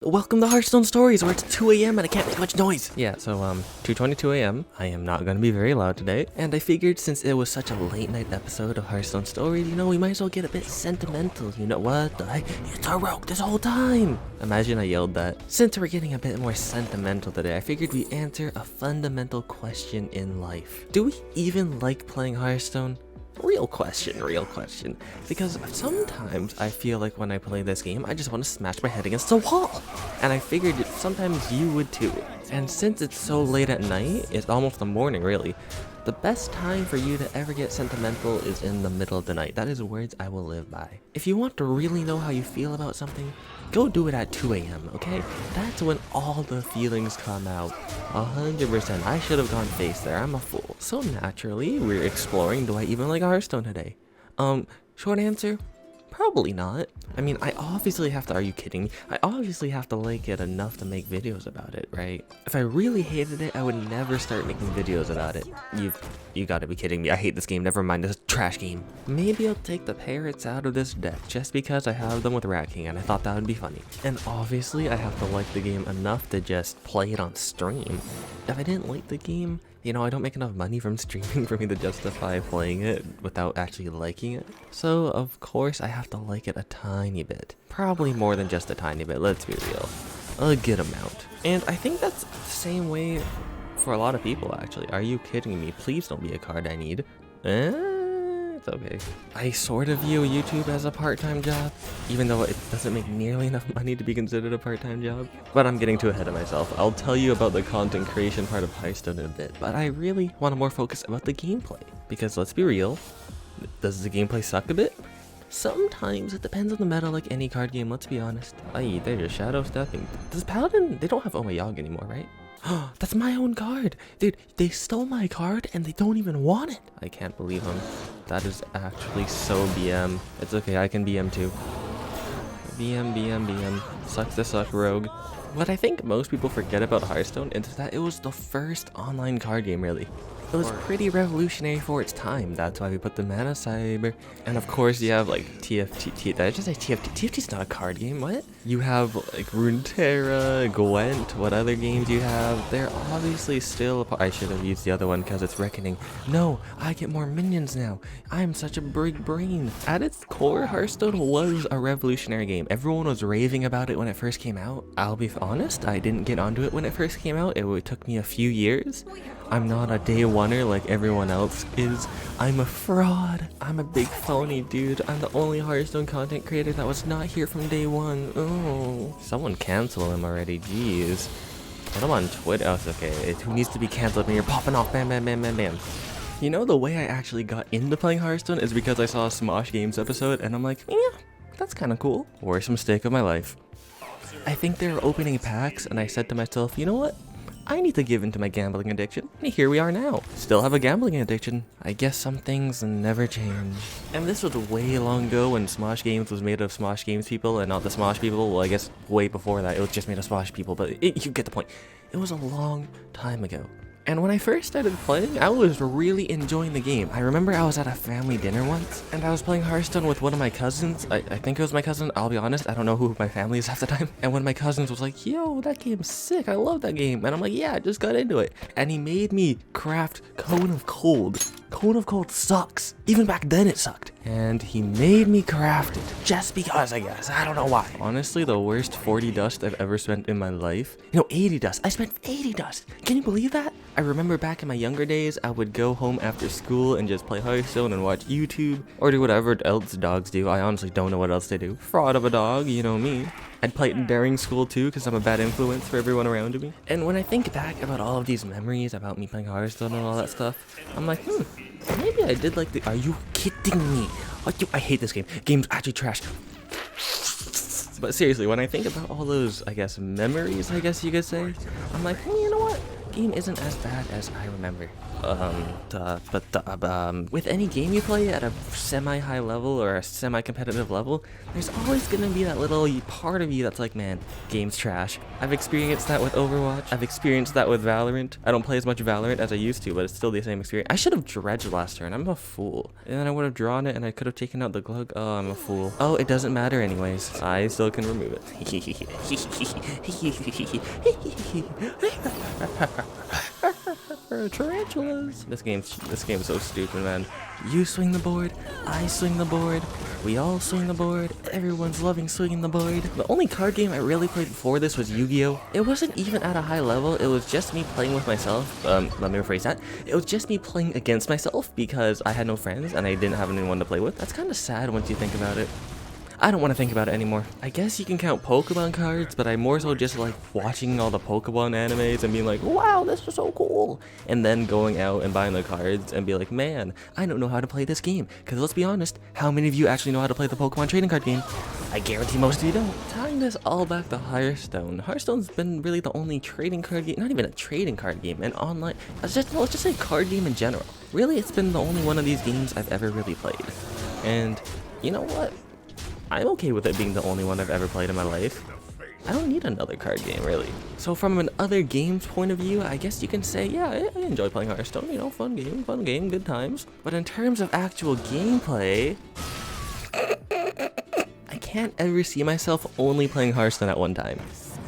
Welcome to Hearthstone Stories, where it's 2 a.m. and I can't make much noise. Yeah, so 2:22 a.m. I am not gonna be very loud today, and I figured since it was such a late night episode of Hearthstone Stories, we might as well get a bit sentimental. You know what? It's a rogue this whole time. Imagine I yelled that. Since we're getting a bit more sentimental today, I figured we answer a fundamental question in life. Do we even like playing Hearthstone? Real question. Because sometimes I feel like when I play this game, I just want to smash my head against the wall. And I figured sometimes you would too. And since it's so late at night, it's almost the morning really, the best time for you to ever get sentimental is in the middle of the night. That is words I will live by. If you want to really know how you feel about something, go do it at 2 a.m., okay? That's when all the feelings come out. 100%. I should have gone face there. I'm a fool. So naturally, we're exploring, do I even like Hearthstone today? Short answer, probably not. I mean, I obviously have to, are you kidding me? I obviously have to like it enough to make videos about it, right? If I really hated it, I would never start making videos about it. You gotta be kidding me. I hate this game. Never mind, this is a trash game. Maybe I'll take the parrots out of this deck just because I have them with Rat King and I thought that would be funny. And obviously, I have to like the game enough to just play it on stream. If I didn't like the game, I don't make enough money from streaming for me to justify playing it without actually liking it. So, of course, I have to like it a tiny bit. Probably more than just a tiny bit, let's be real. A good amount. And I think that's the same way for a lot of people, actually. Are you kidding me? Please don't be a card I need. It's okay. I sort of view YouTube as a part-time job, even though it doesn't make nearly enough money to be considered a part-time job. But I'm getting too ahead of myself. I'll tell you about the content creation part of Hearthstone in a bit, but I really want to more focus about the gameplay. Because let's be real, does the gameplay suck a bit? Sometimes it depends on the meta like any card game, let's be honest. They're just shadow stepping. Does Paladin, they don't have Omayog anymore, right? That's my own card! Dude, they stole my card and they don't even want it! I can't believe them. That is actually so BM. It's okay, I can BM too. BM. Sucks to suck, rogue. What I think most people forget about Hearthstone is that it was the first online card game, really. It was pretty revolutionary for its time. That's why we put the Mana Cyber. And of course you have like TFT. Did I just say TFT? TFT's not a card game, what? You have like Runeterra, Gwent, what other games you have? They're obviously still I should have used the other one because it's Reckoning. No, I get more minions now. I'm such a big brain. At its core, Hearthstone was a revolutionary game. Everyone was raving about it when it first came out. I'll be honest, I didn't get onto it when it first came out. It took me a few years. I'm not a day oneer like everyone else is. I'm a fraud. I'm a big phony, dude. I'm the only Hearthstone content creator that was not here from day one. Oh, someone cancel him already. Jeez. Put him on Twitter. Oh, it's okay. Who needs to be canceled when you're popping off? Bam, bam, bam, bam, bam. You know, the way I actually got into playing Hearthstone is because I saw a Smosh Games episode and I'm like, yeah, that's kind of cool. Worst mistake of my life. I think they were opening packs and I said to myself, you know what? I need to give into my gambling addiction. And here we are now. Still have a gambling addiction. I guess some things never change. And this was way long ago when Smosh Games was made of Smosh Games people and not the Smosh people. Well, I guess way before that it was just made of Smosh people, but you get the point. It was a long time ago. And when I first started playing, I was really enjoying the game. I remember I was at a family dinner once, and I was playing Hearthstone with one of my cousins. I think it was my cousin, I'll be honest, I don't know who my family is half the time. And one of my cousins was like, yo, that game's sick, I love that game. And I'm like, yeah, I just got into it. And he made me craft Cone of Cold. Cone of Cold sucks. Even back then it sucked. And he made me craft it, just because, I guess. I don't know why. Honestly, the worst 40 dust I've ever spent in my life. 80 dust. I spent 80 dust. Can you believe that? I remember back in my younger days, I would go home after school and just play Hearthstone and watch YouTube, or do whatever else dogs do. I honestly don't know what else they do. Fraud of a dog, you know me. I'd play it during school too, because I'm a bad influence for everyone around me. And when I think back about all of these memories about me playing Hearthstone and all that stuff, I'm like, maybe I did like the... Are you kidding me? I hate this game. Game's actually trash. But seriously, when I think about all those, I guess, memories, I guess you could say, I'm like, you know what? game isn't as bad as I remember. With any game you play at a semi-high level or a semi-competitive level, there's always gonna be that little part of you that's like, man, game's trash. I've experienced that with Overwatch. I've experienced that with Valorant. I don't play as much Valorant as I used to, but it's still the same experience. I should have dredged last turn. I'm a fool. And then I would have drawn it and I could have taken out the glug. Oh, I'm a fool. Oh, it doesn't matter anyways. I still can remove it. Tarantulas. This game's so stupid, man. You swing the board, I swing the board, we all swing the board, everyone's loving swinging the board. The only card game I really played before this was Yu-Gi-Oh! It wasn't even at a high level, it was just me playing with myself. Let me rephrase that. It was just me playing against myself because I had no friends and I didn't have anyone to play with. That's kind of sad once you think about it. I don't want to think about it anymore. I guess you can count Pokemon cards, but I more so just like watching all the Pokemon animes and being like, wow, this is so cool. And then going out and buying the cards and be like, man, I don't know how to play this game. Because let's be honest, how many of you actually know how to play the Pokemon trading card game? I guarantee most of you don't. Tying this all back to Hearthstone. Hearthstone's been really the only trading card game, not even a trading card game, an online, let's just say card game in general. Really, it's been the only one of these games I've ever really played. And you know what? I'm okay with it being the only one I've ever played in my life. I don't need another card game, really. So from an other game's point of view, I guess you can say, yeah, I enjoy playing Hearthstone, you know, fun game, good times. But in terms of actual gameplay, I can't ever see myself only playing Hearthstone at one time.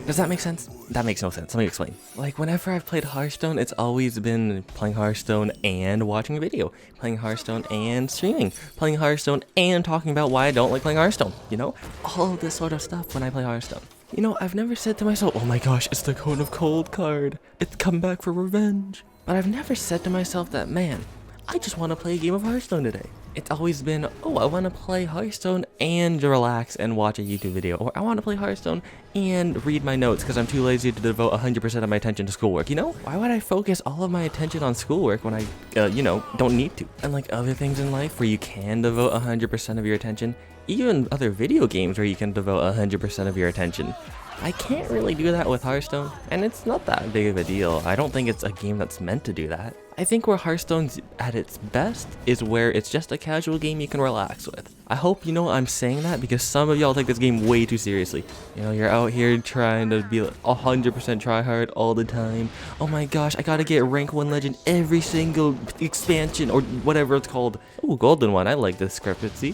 Does that make sense? That makes no sense. Let me explain. Like, whenever I've played Hearthstone, it's always been playing Hearthstone and watching a video, playing Hearthstone and streaming, playing Hearthstone and talking about why I don't like playing Hearthstone, you know? All of this sort of stuff when I play Hearthstone. You know, I've never said to myself, oh my gosh, it's the Cone of Cold card. It's come back for revenge. But I've never said to myself that, man, I just want to play a game of Hearthstone today. It's always been, oh, I want to play Hearthstone and relax and watch a YouTube video. Or I want to play Hearthstone and read my notes because I'm too lazy to devote 100% of my attention to schoolwork, you know? Why would I focus all of my attention on schoolwork when I, you know, don't need to? And like other things in life where you can devote 100% of your attention, even other video games where you can devote 100% of your attention. I can't really do that with Hearthstone, and it's not that big of a deal. I don't think it's a game that's meant to do that. I think where Hearthstone's at its best is where it's just a casual game you can relax with. I hope you know I'm saying that because some of y'all take this game way too seriously. You know, you're out here trying to be like 100% try hard all the time. Oh my gosh, I gotta get rank 1 legend every single expansion or whatever it's called. Oh, golden one, I like this discrepancy.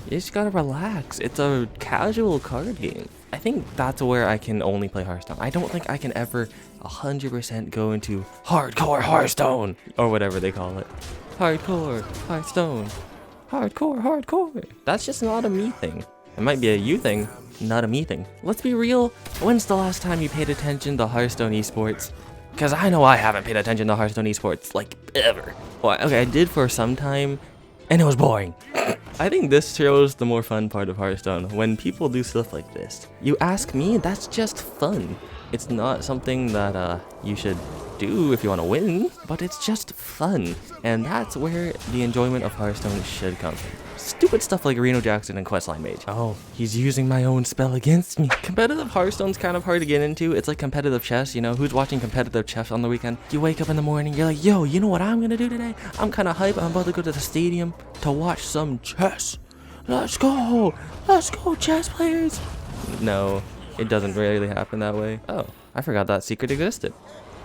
You just gotta relax. It's a casual card game. I think that's where I can only play Hearthstone. I don't think I can ever 100% go into hardcore Hearthstone or whatever they call it. Hardcore Hearthstone. Hardcore. That's just not a me thing. It might be a you thing, not a me thing. Let's be real. When's the last time you paid attention to Hearthstone esports? Because I know I haven't paid attention to Hearthstone esports, like, ever. Well, okay, I did for some time, and it was boring. I think this shows the more fun part of Hearthstone, when people do stuff like this. You ask me, that's just fun. It's not something that you should do if you want to win, but it's just fun. And that's where the enjoyment of Hearthstone should come from. Stupid stuff like Reno Jackson and Questline Mage. Oh, he's using my own spell against me. Competitive Hearthstone's kind of hard to get into. It's like competitive chess, you know? Who's watching competitive chess on the weekend? You wake up in the morning, you're like, yo, you know what I'm gonna do today? I'm kind of hype. I'm about to go to the stadium to watch some chess. Let's go, chess players. No, it doesn't really happen that way. Oh, I forgot that secret existed.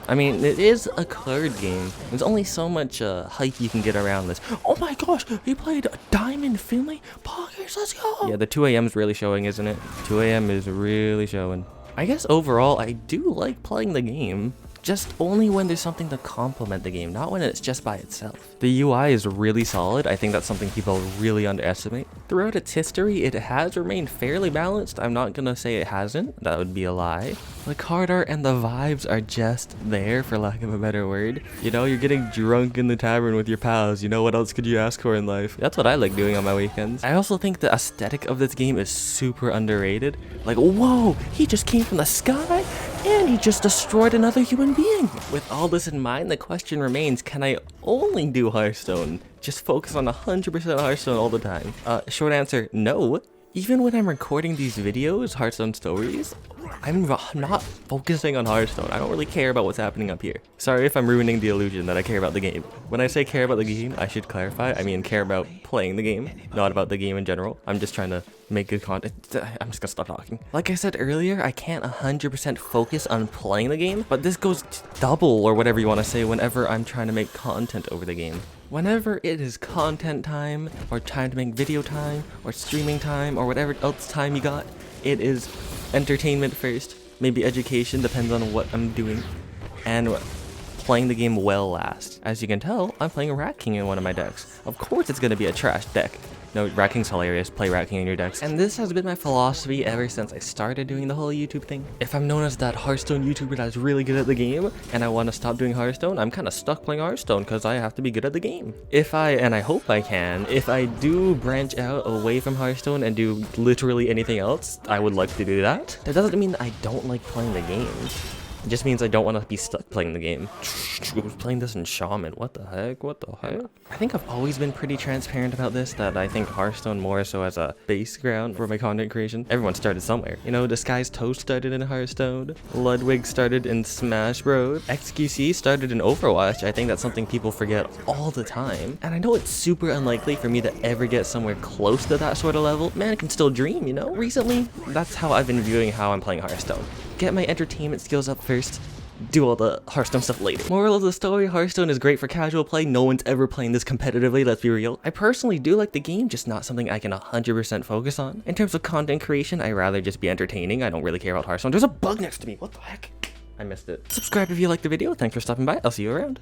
I mean, it is a card game. There's only so much hype you can get around this. Oh my gosh, he played Diamond Finley Poggers, let's go! Yeah, the 2 a.m. is really showing, isn't it? 2 a.m. is really showing. I guess overall, I do like playing the game. Just only when there's something to complement the game, not when it's just by itself. The UI is really solid. I think that's something people really underestimate. Throughout its history, it has remained fairly balanced. I'm not gonna say it hasn't. That would be a lie. The card art and the vibes are just there, for lack of a better word. You know, you're getting drunk in the tavern with your pals. You know, what else could you ask for in life? That's what I like doing on my weekends. I also think the aesthetic of this game is super underrated. Like, whoa, he just came from the sky and he just destroyed another human being. With all this in mind, the question remains, can I only do Hearthstone? Just focus on 100% Hearthstone all the time? Short answer, no. Even when I'm recording these videos, Hearthstone stories, I'm not focusing on Hearthstone. I don't really care about what's happening up here. Sorry if I'm ruining the illusion that I care about the game. When I say care about the game, I should clarify. I mean care about playing the game, not about the game in general. I'm just trying to make good content. I'm just gonna stop talking. Like I said earlier, I can't 100% focus on playing the game, but this goes double or whatever you want to say whenever I'm trying to make content over the game. Whenever it is content time, or time to make video time, or streaming time, or whatever else time you got, it is entertainment first, maybe education, depends on what I'm doing, and playing the game well last. As you can tell, I'm playing Rat King in one of my decks. Of course it's gonna be a trash deck. No, Rat King's hilarious, play Rat King in your decks. And this has been my philosophy ever since I started doing the whole YouTube thing. If I'm known as that Hearthstone YouTuber that's really good at the game, and I want to stop doing Hearthstone, I'm kind of stuck playing Hearthstone because I have to be good at the game. If I hope I can, if I do branch out away from Hearthstone and do literally anything else, I would like to do that. That doesn't mean I don't like playing the game. It just means I don't want to be stuck playing the game. I was playing this in Shaman. What the heck? What the heck? I think I've always been pretty transparent about this, that I think Hearthstone more so as a base ground for my content creation. Everyone started somewhere. You know, Disguised Toast started in Hearthstone. Ludwig started in Smash Bros. XQC started in Overwatch. I think that's something people forget all the time. And I know it's super unlikely for me to ever get somewhere close to that sort of level. Man, I can still dream, you know? Recently, that's how I've been viewing how I'm playing Hearthstone. Get my entertainment skills up first, do all the Hearthstone stuff later. Moral of the story, Hearthstone is great for casual play. No one's ever playing this competitively, let's be real. I personally do like the game, just not something I can 100% focus on. In terms of content creation, I'd rather just be entertaining. I don't really care about Hearthstone. There's a bug next to me, what the heck? I missed it. Subscribe if you liked the video. Thanks for stopping by. I'll see you around.